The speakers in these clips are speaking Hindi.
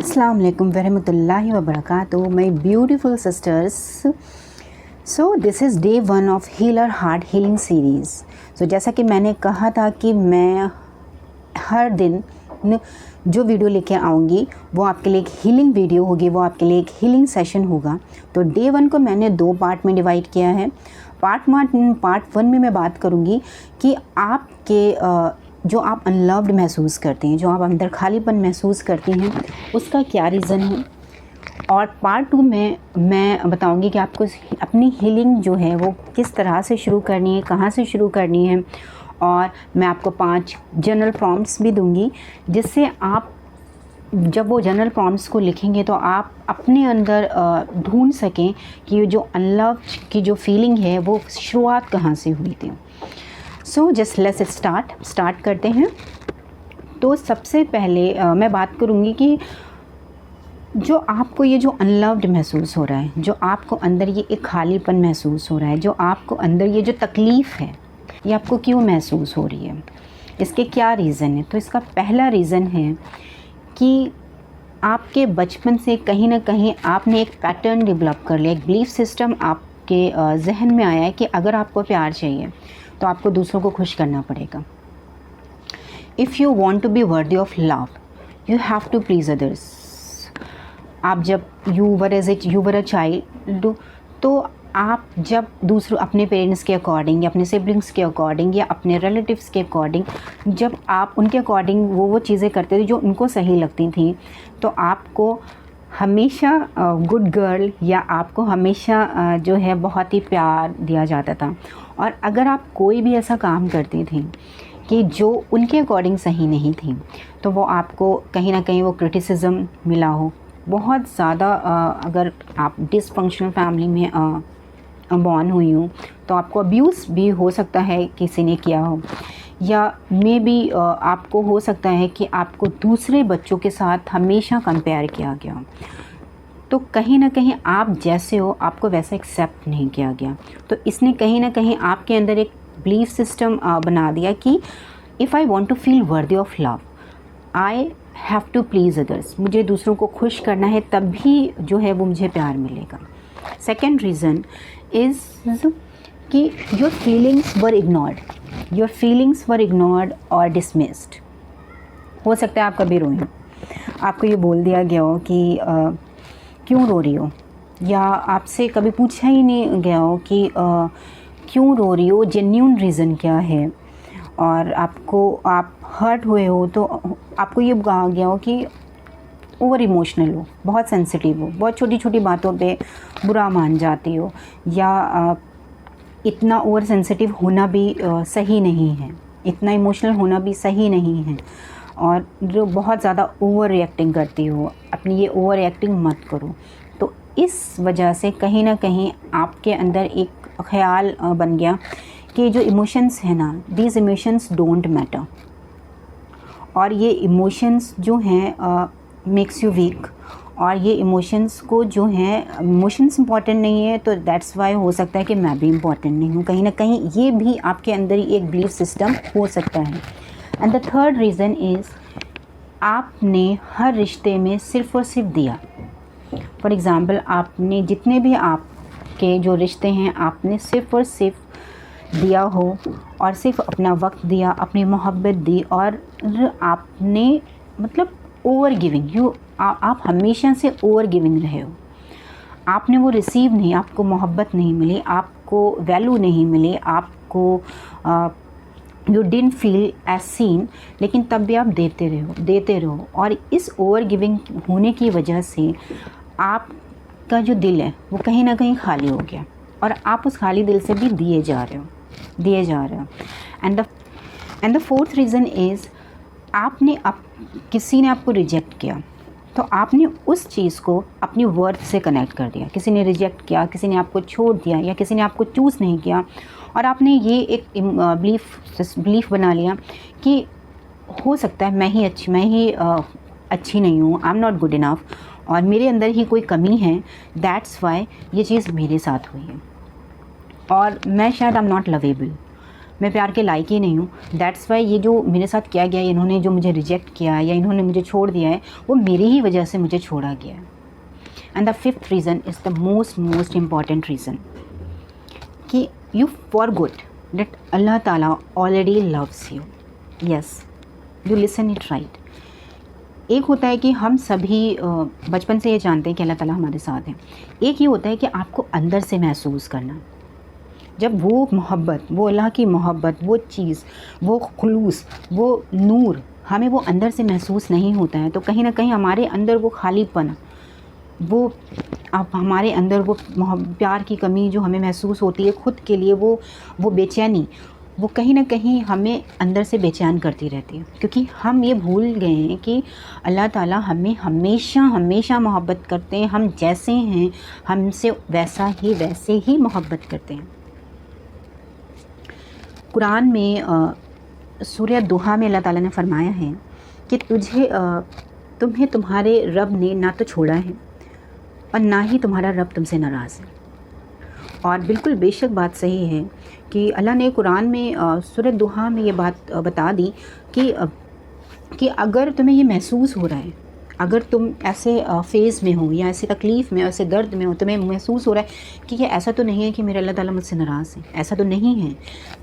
अस्सलाम वालेकुम वरहमतुल्लाहि वबरकातुहू my beautiful sisters. So this is day 1 of healer heart healing series. So जैसा कि मैंने कहा था कि मैं हर दिन जो वीडियो लेके आऊँगी वो आपके लिए एक हीलिंग वीडियो होगी, वो आपके लिए एक हीलिंग सेशन होगा। तो डे 1 को मैंने 2 पार्ट में डिवाइड किया है। पार्ट 1 में मैं बात करूँगी कि आपके जो आप अनलव्ड महसूस करते हैं, जो आप अंदर खालीपन महसूस करती हैं, उसका क्या रीज़न है। और पार्ट 2 में मैं बताऊंगी कि आपको अपनी हीलिंग जो है वो किस तरह से शुरू करनी है, कहाँ से शुरू करनी है। और मैं आपको 5 जनरल प्रॉम्प्ट्स भी दूंगी, जिससे आप जब वो जनरल प्रॉम्प्ट्स को लिखेंगे तो आप अपने अंदर ढूंढ सकें कि जो अनलव्ड की जो फीलिंग है वो शुरुआत कहाँ से हुई थी। सो जस्ट लेट्स स्टार्ट करते हैं। तो सबसे पहले मैं बात करूँगी कि जो आपको ये जो अनलव्ड महसूस हो रहा है, जो आपको अंदर ये एक खालीपन महसूस हो रहा है, जो आपको अंदर ये जो तकलीफ़ है, ये आपको क्यों महसूस हो रही है, इसके क्या रीज़न है। तो इसका पहला रीज़न है कि आपके बचपन से कहीं ना कहीं आपने एक पैटर्न डेवलप कर लिया, एक बिलीफ सिस्टम आपके जहन में आया है कि अगर आपको प्यार चाहिए तो आपको दूसरों को खुश करना पड़ेगा। If you want to be worthy of love you have to please others. आप जब यू वर अ चाइल्ड, तो आप जब दूसरों अपने पेरेंट्स के अकॉर्डिंग या अपने सिबलिंग्स के अकॉर्डिंग या अपने रिलेटिव्स के अकॉर्डिंग, जब आप उनके अकॉर्डिंग वो चीज़ें करते थे जो उनको सही लगती थी, तो आपको हमेशा गुड गर्ल या आपको हमेशा जो है बहुत ही प्यार दिया जाता था। और अगर आप कोई भी ऐसा काम करती थी कि जो उनके अकॉर्डिंग सही नहीं थी, तो वो आपको कहीं ना कहीं वो क्रिटिसिज्म मिला हो बहुत ज़्यादा। अगर आप डिसफंक्शनल फैमिली में बॉर्न हुई हूँ तो आपको अब्यूज़ भी हो सकता है, किसी ने किया हो, या मे बी आपको हो सकता है कि आपको दूसरे बच्चों के साथ हमेशा कंपेयर किया गया, तो कहीं ना कहीं आप जैसे हो आपको वैसा एक्सेप्ट नहीं किया गया। तो इसने कहीं ना कहीं आपके अंदर एक बिलीफ सिस्टम बना दिया कि if I want to feel worthy of love I have to please others. मुझे दूसरों को खुश करना है, तभी जो है वो मुझे प्यार मिलेगा। सेकेंड रीज़न इज़ कि योर फीलिंग्स वर इग्नोर्ड और डिसमिस्ड। हो सकता है आप कभी रोएं, आपको ये बोल दिया गया हो कि क्यों रो रही हो, या आपसे कभी पूछा ही नहीं गया हो कि क्यों रो रही हो, जेन्यून रीज़न क्या है। और आप हर्ट हुए हो तो आपको ये कहा गया हो कि ओवर इमोशनल हो, बहुत सेंसिटिव हो, बहुत छोटी छोटी बातों पे बुरा मान जाती हो, या इतना ओवर सेंसिटिव होना भी सही नहीं है, इतना इमोशनल होना भी सही नहीं है, और जो बहुत ज़्यादा ओवर रिएक्टिंग करती हो, अपनी ये ओवर रिएक्टिंग मत करो। तो इस वजह से कहीं ना कहीं आपके अंदर एक ख्याल बन गया कि जो इमोशंस है ना, दीज इमोशंस डोंट मैटर, और ये इमोशंस जो हैं मेक्स यू वीक, और ये इमोशंस को जो हैं, इमोशंस इंपॉर्टेंट नहीं है तो दैट्स वाई हो सकता है कि मैं भी इम्पॉर्टेंट नहीं हूँ। कहीं ना कहीं ये भी आपके अंदर ही एक बिलीफ सिस्टम हो सकता है। And the third reason is आपने हर रिश्ते में सिर्फ़ और सिर्फ दिया। फॉर एग्ज़ाम्पल, आपने जितने भी आपके जो रिश्ते हैं, आपने सिर्फ़ और सिर्फ दिया हो, और सिर्फ अपना वक्त दिया, अपनी मोहब्बत दी, और आपने मतलब ओवर गिविंग, आप हमेशा से ओवर गिविंग रहे हो। आपने वो रिसीव नहीं, आपको मोहब्बत नहीं मिली, आपको वैल्यू नहीं मिली, आपको you didn't feel as seen, लेकिन तब भी आप देते रहो। और इस ओवर गिविंग होने की वजह से आपका जो दिल है वो कहीं ना कहीं खाली हो गया, और आप उस खाली दिल से भी दिए जा रहे हो। And the fourth reason is किसी ने आपको रिजेक्ट किया, तो आपने उस चीज़ को अपनी वर्थ से कनेक्ट कर दिया। किसी ने रिजेक्ट किया, किसी ने आपको छोड़ दिया, या किसी ने आपको चूज़ नहीं किया, और आपने ये एक बिलीफ बना लिया कि हो सकता है मैं ही अच्छी नहीं हूँ, I am not good enough, और मेरे अंदर ही कोई कमी है, दैट्स वाई ये चीज़ मेरे साथ हुई है, और मैं शायद आई एम नॉट लवेबल, मैं प्यार के लायक ही नहीं हूँ, दैट्स वाई ये जो मेरे साथ किया गया है, इन्होंने जो मुझे रिजेक्ट किया है या इन्होंने मुझे छोड़ दिया है, वो मेरी ही वजह से मुझे छोड़ा गया है। And the fifth reason is the most important reason कि यू फॉरगॉट दैट अल्लाह ताला already loves you. Yes, you listen it right. एक होता है कि हम सभी बचपन से ये जानते हैं कि अल्लाह ताला हमारे साथ है। एक ये होता है कि आपको अंदर से महसूस करना, जब वो मोहब्बत, वो अल्लाह की मोहब्बत, वो चीज़, वो खुलूस, वो नूर हमें वो अंदर से महसूस नहीं होता है, तो कहीं ना कहीं हमारे अंदर वो खालीपन, वो आप हमारे अंदर वो प्यार की कमी जो हमें महसूस होती है खुद के लिए, वो बेचैनी, वो कहीं ना कहीं हमें अंदर से बेचैन करती रहती है, क्योंकि हम ये भूल गए हैं कि अल्लाह ताला हमें हमेशा हमेशा मोहब्बत करते हैं। हम जैसे हैं हमसे वैसे ही मोहब्बत करते हैं। कुरान में सूरह दुहा में अल्लाह ताला ने फरमाया है कि तुम्हें तुम्हारे रब ने ना तो छोड़ा है और ना ही तुम्हारा रब तुमसे नाराज़ है। और बिल्कुल बेशक बात सही है कि अल्लाह ने कुरान में सूरह दुहा में ये बात बता दी कि अगर तुम्हें ये महसूस हो रहा है, अगर तुम ऐसे फ़ेज़ में हो या ऐसे तकलीफ़ में, ऐसे दर्द में हो, तुम्हें महसूस हो रहा है कि ये ऐसा तो नहीं है कि मेरे अल्लाह ताला मुझसे नाराज़ है, ऐसा तो नहीं है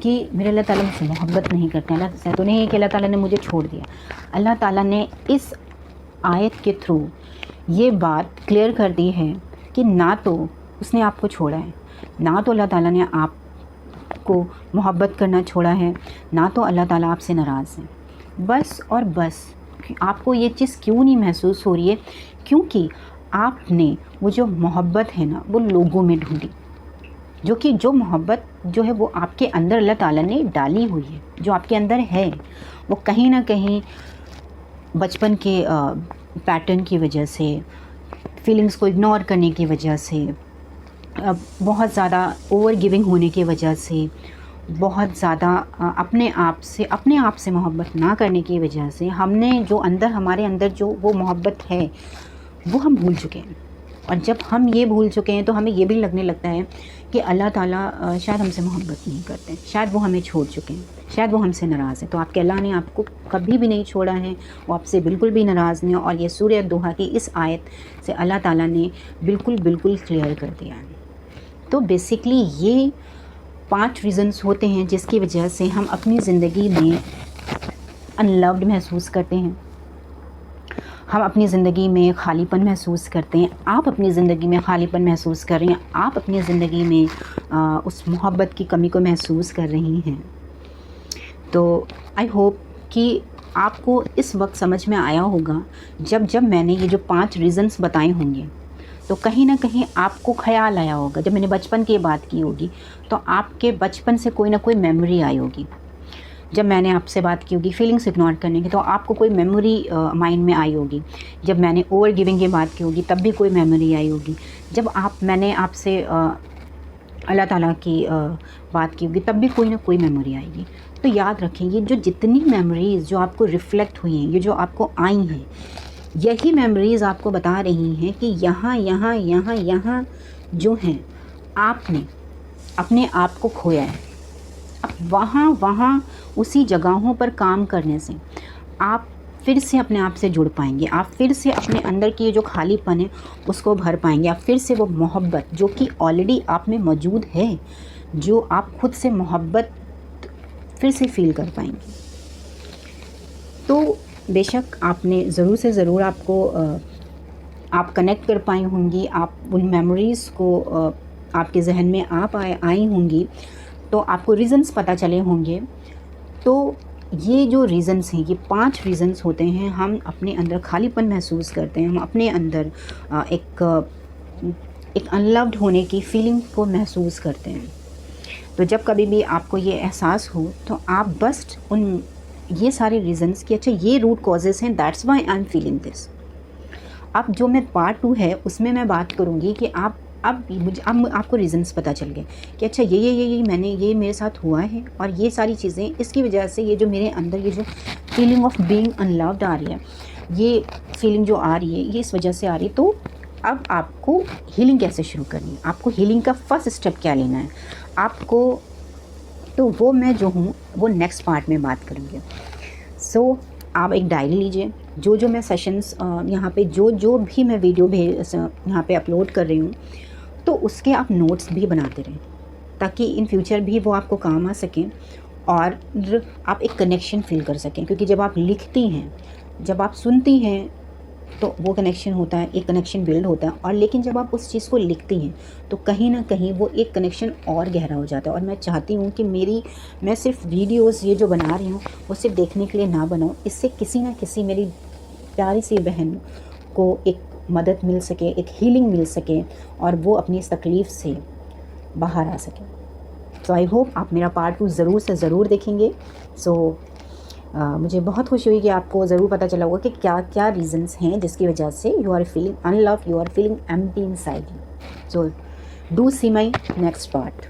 कि मेरे अल्लाह ताला मुझसे मोहब्बत नहीं करते, ऐसा तो नहीं है कि अल्लाह ताला ने मुझे छोड़ दिया। अल्लाह ताला ने इस आयत के थ्रू ये बात क्लियर कर दी है कि ना तो उसने आपको छोड़ा है, ना तो अल्लाह ताला ने आपको मोहब्बत करना छोड़ा है, ना तो अल्लाह ताला आपसे नाराज़ है। बस और बस आपको ये चीज़ क्यों नहीं महसूस हो रही है? क्योंकि आपने वो जो मोहब्बत है ना, वो लोगों में ढूंढी, जो मोहब्बत जो है वो आपके अंदर अल्लाह ताला ने डाली हुई है, जो आपके अंदर है, वो कहीं ना कहीं बचपन के पैटर्न की वजह से, फीलिंग्स को इग्नोर करने की वजह से, बहुत ज़्यादा ओवर गिविंग होने की वजह से, बहुत ज़्यादा अपने आप से मोहब्बत ना करने की वजह से, हमने जो हमारे अंदर जो वो मोहब्बत है वो हम भूल चुके हैं। और जब हम ये भूल चुके हैं तो हमें ये भी लगने लगता है कि अल्लाह ताला शायद हमसे मोहब्बत नहीं करते, शायद वो हमें छोड़ चुके हैं, शायद वो हमसे नाराज़ है। तो आपके अल्लाह ने आपको कभी भी नहीं छोड़ा है, वो आपसे बिल्कुल भी नाराज़ नहीं है। और ये सूरह दुहा की इस आयत से अल्लाह ताला ने बिल्कुल क्लियर कर दिया है। तो बेसिकली ये 5 रीज़न्स होते हैं जिसकी वजह से हम अपनी ज़िंदगी में अनलव्ड महसूस करते हैं, हम अपनी ज़िंदगी में खालीपन महसूस करते हैं। आप अपनी ज़िंदगी में खालीपन महसूस कर रही हैं, आप अपनी ज़िंदगी में उस मोहब्बत की कमी को महसूस कर रही हैं। तो आई होप कि आपको इस वक्त समझ में आया होगा, जब मैंने ये जो 5 रीज़न्स बताए होंगे तो कहीं ना कहीं आपको ख्याल आया होगा। जब मैंने बचपन की बात की होगी तो आपके बचपन से कोई ना कोई मेमोरी आई होगी। जब मैंने आपसे बात की होगी फीलिंग्स इग्नोर करने की, तो आपको कोई मेमोरी माइंड में आई होगी। जब मैंने ओवर गिविंग की बात की होगी तब भी कोई मेमोरी आई होगी। जब मैंने आपसे अल्लाह ताला की बात की होगी तब भी कोई ना कोई मेमोरी आएगी। तो याद रखें, ये जो जितनी मेमोरीज़ जो आपको रिफ़्लेक्ट हुई हैं, ये जो आपको आई हैं, यही मेमोरीज़ आपको बता रही हैं कि यहाँ जो हैं आपने अपने आप को खोया है। अब वहाँ उसी जगहों पर काम करने से आप फिर से अपने आप से जुड़ पाएंगे, आप फिर से अपने अंदर की जो खालीपन है उसको भर पाएंगे, आप फिर से वो मोहब्बत जो कि ऑलरेडी आप में मौजूद है, जो आप खुद से मोहब्बत फिर से फील कर पाएंगे। तो बेशक आपने ज़रूर से ज़रूर आप कनेक्ट कर पाई होंगी, आप उन मेमोरीज़ को आपके जहन में आई होंगी, तो आपको रीज़न्स पता चले होंगे। तो ये जो रीज़न्स हैं, ये 5 रीज़न्स होते हैं। हम अपने अंदर खालीपन महसूस करते हैं, हम अपने अंदर एक अनलव्ड होने की फीलिंग को महसूस करते हैं। तो जब कभी भी आपको ये एहसास हो तो आप बस ये सारे रीज़न्स कि अच्छा ये रूट कॉजेज़ हैं, that's why I am feeling this. अब जो मैं पार्ट 2 है उसमें मैं बात करूँगी कि अब आपको रीज़न्स पता चल गए कि अच्छा ये मेरे साथ हुआ है, और ये सारी चीज़ें इसकी वजह से ये जो मेरे अंदर ये जो फीलिंग ऑफ बीइंग अनलव्ड आ रही है, ये फीलिंग जो आ रही है ये इस वजह से आ रही है। तो अब आपको हीलिंग कैसे शुरू करनी है, आपको हीलिंग का फर्स्ट स्टेप क्या लेना है, आपको तो वो मैं जो हूँ वो नेक्स्ट पार्ट में बात करूँगी। सो आप एक डायरी लीजिए, जो जो मैं सेशंस यहाँ पे जो भी मैं वीडियो यहाँ पे अपलोड कर रही हूँ, तो उसके आप नोट्स भी बनाते रहें ताकि इन फ्यूचर भी वो आपको काम आ सकें और आप एक कनेक्शन फील कर सकें। क्योंकि जब आप लिखती हैं, जब आप सुनती हैं, तो वो कनेक्शन होता है, एक कनेक्शन बिल्ड होता है। और लेकिन जब आप उस चीज़ को लिखती हैं तो कहीं ना कहीं वो एक कनेक्शन और गहरा हो जाता है। और मैं चाहती हूँ कि मैं सिर्फ वीडियोस ये जो बना रही हूँ वो सिर्फ देखने के लिए ना बनाऊँ, इससे किसी ना किसी मेरी प्यारी सी बहन को एक मदद मिल सके, एक हीलिंग मिल सके और वो अपनी इस तकलीफ़ से बाहर आ सके। सो आई होप आप मेरा पार्ट 2 ज़रूर से ज़रूर देखेंगे। मुझे बहुत खुशी हुई कि आपको ज़रूर पता चला होगा कि क्या क्या रीज़न्स हैं जिसकी वजह से you are feeling unlove, you are feeling empty inside you. So do see my next part.